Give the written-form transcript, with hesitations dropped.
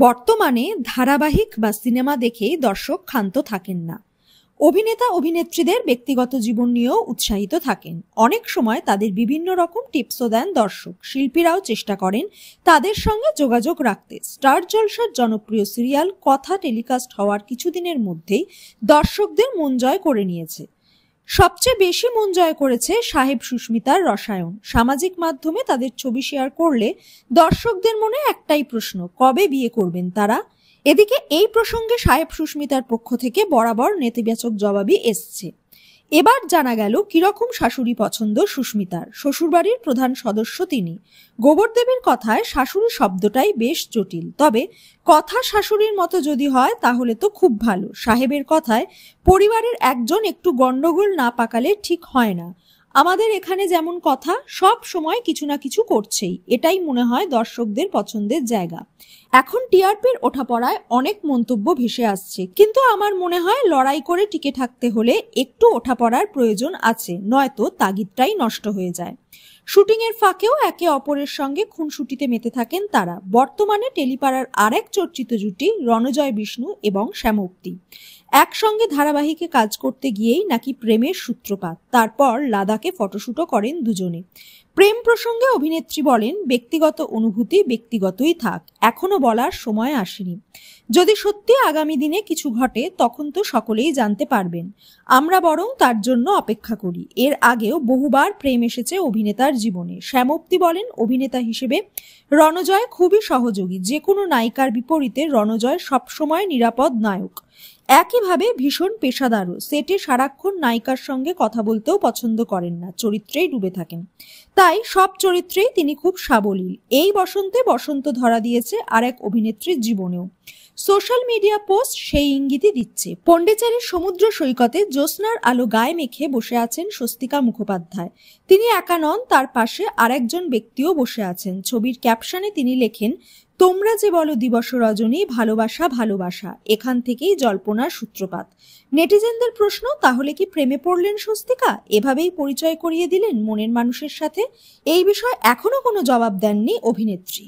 বর্তমানে ধারাবাহিক বা সিনেমা দেখেই দর্শক ক্ষান্ত থাকেন না। অভিনেতা অভিনেত্রীদের ব্যক্তিগত জীবন নিয়েও উৎসাহিত থাকেন। অনেক সময় তাদের বিভিন্ন রকম টিপসও দেন দর্শক। শিল্পীরাও চেষ্টা করেন তাদের সঙ্গে যোগাযোগ রাখতে। স্টার জলসার জনপ্রিয় সিরিয়াল কথা টেলিকাস্ট হওয়ার কিছুদিনের মধ্যেই দর্শকদের মন জয় করে নিয়েছে। সবচেয়ে বেশি মন জয় করেছে সাহেব সুস্মিতার রসায়ন। সামাজিক মাধ্যমে তাদের ছবি শেয়ার করলে দর্শকদের মনে একটাই প্রশ্ন, কবে বিয়ে করবেন তারা? এদিকে এই প্রসঙ্গে সাহেব সুস্মিতার পক্ষ থেকে বরাবর নেতিবাচক জবাবই এসছে। এবার জানা গেল কিরকম শাশুড়ি পছন্দ সুস্মিতার। শ্বশুরবাড়ির প্রধান সদস্য তিনি। গোবরদেবীর কথায় শাশুড়ি শব্দটাই বেশ জটিল, তবে কথা শাশুড়ির মতো যদি হয় তাহলে তো খুব ভালো। সাহেবের কথায় পরিবারের একজন একটু গন্ডগোল না পাকালে ঠিক হয় না। আমাদের এখানে যেমন কথা, সব সময় কিছু না কিছু করছেই, এটাই মনে হয় দর্শকদের পছন্দের জায়গা। এখন টিআরপির ওঠাপড়ায় অনেক মন্তব্য ভেসে আসছে, কিন্তু আমার মনে হয় লড়াই করে টিকে থাকতে হলে একটু ওঠাপড়ার প্রয়োজন আছে, নয়তো তাগিদটাই নষ্ট হয়ে যায়। শুটিং এর ফাঁকেও একে অপরের সঙ্গে খুনসুটিতে মেতে থাকেন তারা। বর্তমানে টেলিপাড়ার আরেক চর্চিত জুটি রণজয় বিষ্ণু এবং শ্যামপ্তি। একসঙ্গে ধারাবাহিকে কাজ করতে গিয়েই নাকি প্রেমের সূত্রপাত। তারপর লাদাখে ফটোশুটও করেন দুজনে। প্রেম প্রসঙ্গে অভিনেত্রী বলেন, ব্যক্তিগত অনুভূতি ব্যক্তিগতই থাক, এখনো বলার সময় আসেনি। যদি সত্যি আগামী দিনে কিছু ঘটে তখন তো সকলেই জানতে পারবেন। আমরা বরং তার জন্য অপেক্ষা করি। এর আগেও বহুবার প্রেম এসেছে অভিনেতার জীবনে। শ্যামপ্তি বলেন, অভিনেতা হিসেবে রণজয় খুবই সহযোগী। যে কোনো নায়িকার বিপরীতে রণজয় সবসময় নিরাপদ নায়ক। একইভাবে ভীষণ পেশাদারও। সেটে সারাক্ষণ নায়িকার সঙ্গে কথা বলতেও পছন্দ করেন না, চরিত্রেই ডুবে থাকেন। তাই সব চরিত্রেই তিনি খুব সাবলীল। এই বসন্তে বসন্ত ধরা দিয়েছে আরেক অভিনেত্রীর জীবনেও। সোশ্যাল মিডিয়া পোস্ট সেই ইঙ্গিতই দিচ্ছে। পন্ডিচেরির সমুদ্র সৈকতে জ্যোৎস্নার আলো গায়ে মেখে বসে আছেন স্বস্তিকা মুখোপাধ্যায়। তিনি একা নন, তার পাশে আরেকজন ব্যক্তিও বসে আছেন। ছবির ক্যাপশনে তিনি লেখেন, তোমরা যে বলো দিবস রজনী, ভালোবাসা ভালোবাসা, এখান থেকেই জল্পনার সূত্রপাত। নেটিজেনদের প্রশ্ন, তাহলে কি প্রেমে পড়লেন স্বস্তিকা? এভাবেই পরিচয় করিয়ে দিলেন মনের মানুষের সাথে? এই বিষয়ে এখনো কোনো জবাব দেননি অভিনেত্রী।